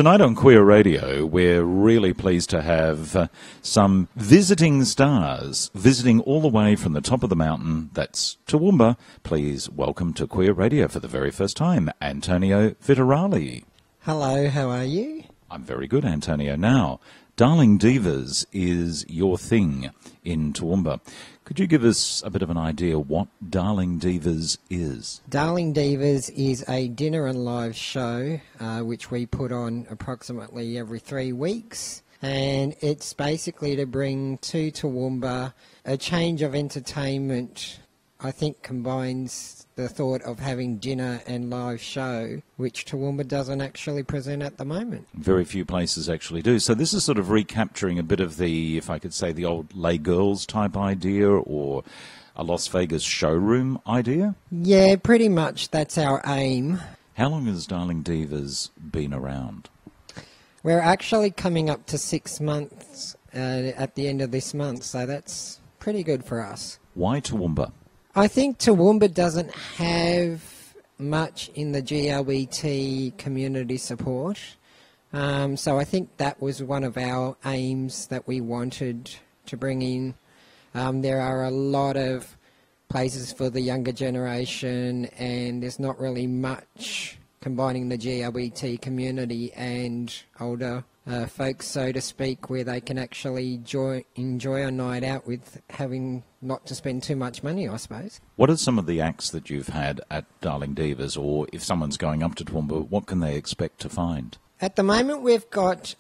Tonight on Queer Radio, we're really pleased to have some visiting stars visiting all the way from the top of the mountain. That's Toowoomba. Please welcome to Queer Radio for the very first time, Antonio Viterale. Hello, how are you? I'm very good, Antonio. Now, Darling Divas is your thing in Toowoomba. Could you give us a bit of an idea what Darling Divas is? Darling Divas is a dinner and live show which we put on approximately every 3 weeks. And it's basically to bring to Toowoomba a change of entertainment. I think combines the thought of having dinner and live show, which Toowoomba doesn't actually present at the moment. Very few places actually do. So this is sort of recapturing a bit of the, if I could say, the old Lay Girls type idea or a Las Vegas showroom idea? Yeah, pretty much that's our aim. How long has Darling Divas been around? We're actually coming up to 6 months at the end of this month, so that's pretty good for us. Why Toowoomba? I think Toowoomba doesn't have much in the GLBT community support, so I think that was one of our aims that we wanted to bring in. There are a lot of places for the younger generation, and there's not really much combining the GLBT community and older folks, so to speak, where they can actually enjoy a night out with having not to spend too much money, I suppose. What are some of the acts that you've had at Darling Divas, or if someone's going up to Toowoomba, what can they expect to find? At the moment we've got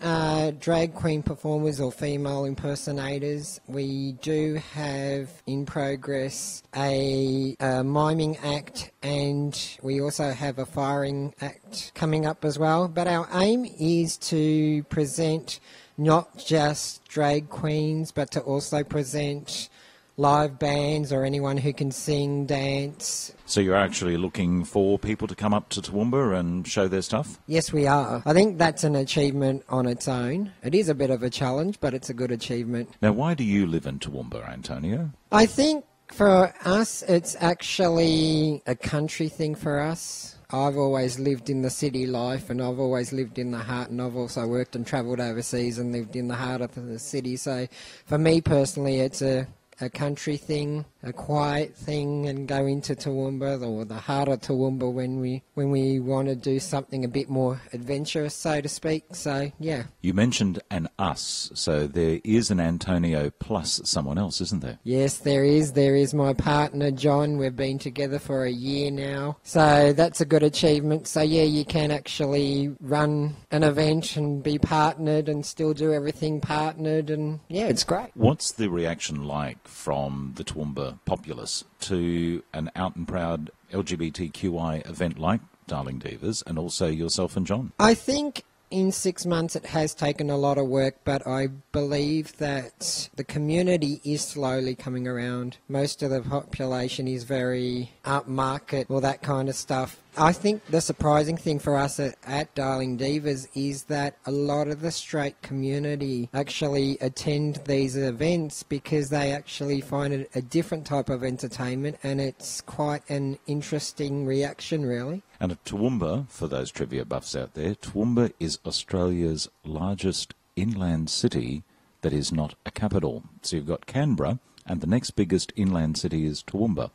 drag queen performers or female impersonators. We do have in progress a miming act, and we also have a firing act coming up as well. But our aim is to present not just drag queens, but to also present live bands or anyone who can sing, dance. So you're actually looking for people to come up to Toowoomba and show their stuff? Yes, we are. I think that's an achievement on its own. It is a bit of a challenge, but it's a good achievement. Now, why do you live in Toowoomba, Antonio? I think for us, it's actually a country thing for us. I've always lived in the city life, and I've always lived in the heart, and I've also worked and travelled overseas and lived in the heart of the city. So for me personally, it's a country thing, a quiet thing, and go into Toowoomba or the heart of Toowoomba when we want to do something a bit more adventurous, so to speak. So, yeah. You mentioned an us, so there is an Antonio plus someone else, isn't there? Yes, there is. There is my partner, John. We've been together for a year now. So that's a good achievement. So, yeah, you can actually run an event and be partnered and still do everything partnered, and, yeah, it's great. What's the reaction like from the Toowoomba populace to an out and proud LGBTQI event like Darling Divas, and also yourself and John? I think in 6 months it has taken a lot of work, but I believe that the community is slowly coming around. Most of the population is very upmarket, all that kind of stuff. I think the surprising thing for us at Darling Divas is that a lot of the straight community actually attend these events because they actually find it a different type of entertainment, and it's quite an interesting reaction, really. And at Toowoomba, for those trivia buffs out there, Toowoomba is Australia's largest inland city that is not a capital. So you've got Canberra, and the next biggest inland city is Toowoomba.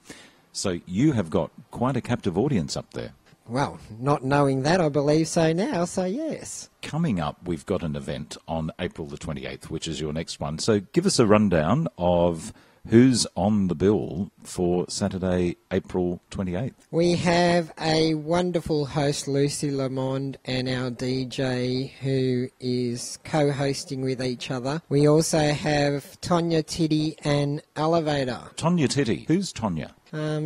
So you have got quite a captive audience up there. Well, not knowing that, I believe so now, so yes. Coming up, we've got an event on April the 28th, which is your next one. So give us a rundown of who's on the bill for Saturday, April 28th. We have a wonderful host, Lucy Lamond, and our DJ, who is co-hosting with each other. We also have Tonya Titty and Elevator. Tonya Titty. Who's Tonya?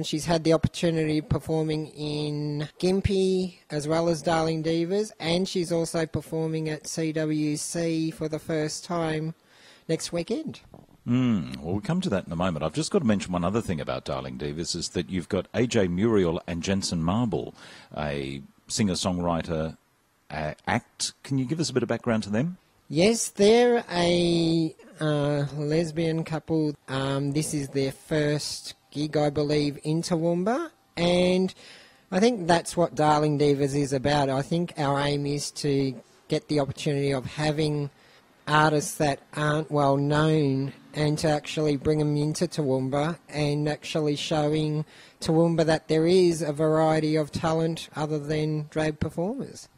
She's had the opportunity performing in Gympie as well as Darling Divas, and she's also performing at CWC for the first time next weekend. Well, we'll come to that in a moment. I've just got to mention one other thing about Darling Divas is that you've got AJ Muriel and Jensen Marble, a singer-songwriter act. Can you give us a bit of background to them? Yes, they're a lesbian couple. This is their first gig, I believe, in Toowoomba, and I think that's what Darling Divas is about. I think our aim is to get the opportunity of having artists that aren't well known and to actually bring them into Toowoomba and actually showing Toowoomba that there is a variety of talent other than drag performers.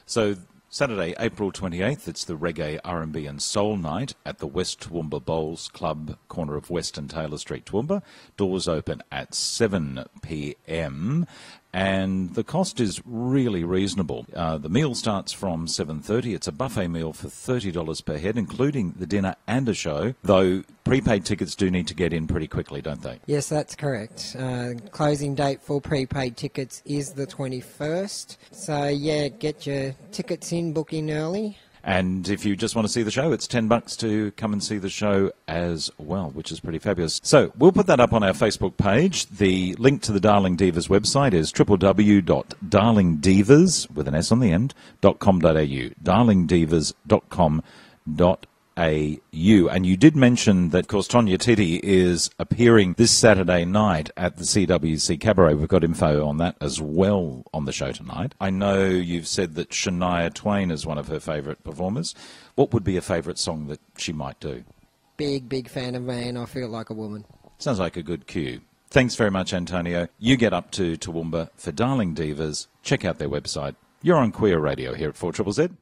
So Saturday, April 28th, it's the Reggae, R&B and Soul Night at the West Toowoomba Bowls Club, corner of West and Taylor Street, Toowoomba. Doors open at 7 p.m. and the cost is really reasonable. The meal starts from 7:30. It's a buffet meal for $30 per head, including the dinner and a show, though prepaid tickets do need to get in pretty quickly, don't they? Yes, that's correct. Closing date for prepaid tickets is the 21st. So, yeah, get your tickets in, book in early. And if you just want to see the show, it's $10 to come and see the show as well, which is pretty fabulous. So we'll put that up on our Facebook page. The link to the Darling Divas website is www.darlingdivas, with an S on the end, .com.au, darlingdivas.com.au. And you did mention that, of course, Tonya Titty is appearing this Saturday night at the CWC Cabaret. We've got info on that as well on the show tonight. I know you've said that Shania Twain is one of her favourite performers. What would be a favourite song that she might do? Big fan of Man, I Feel Like a Woman. Sounds like a good cue. Thanks very much, Antonio. You get up to Toowoomba for Darling Divas. Check out their website. You're on Queer Radio here at 4ZZZ.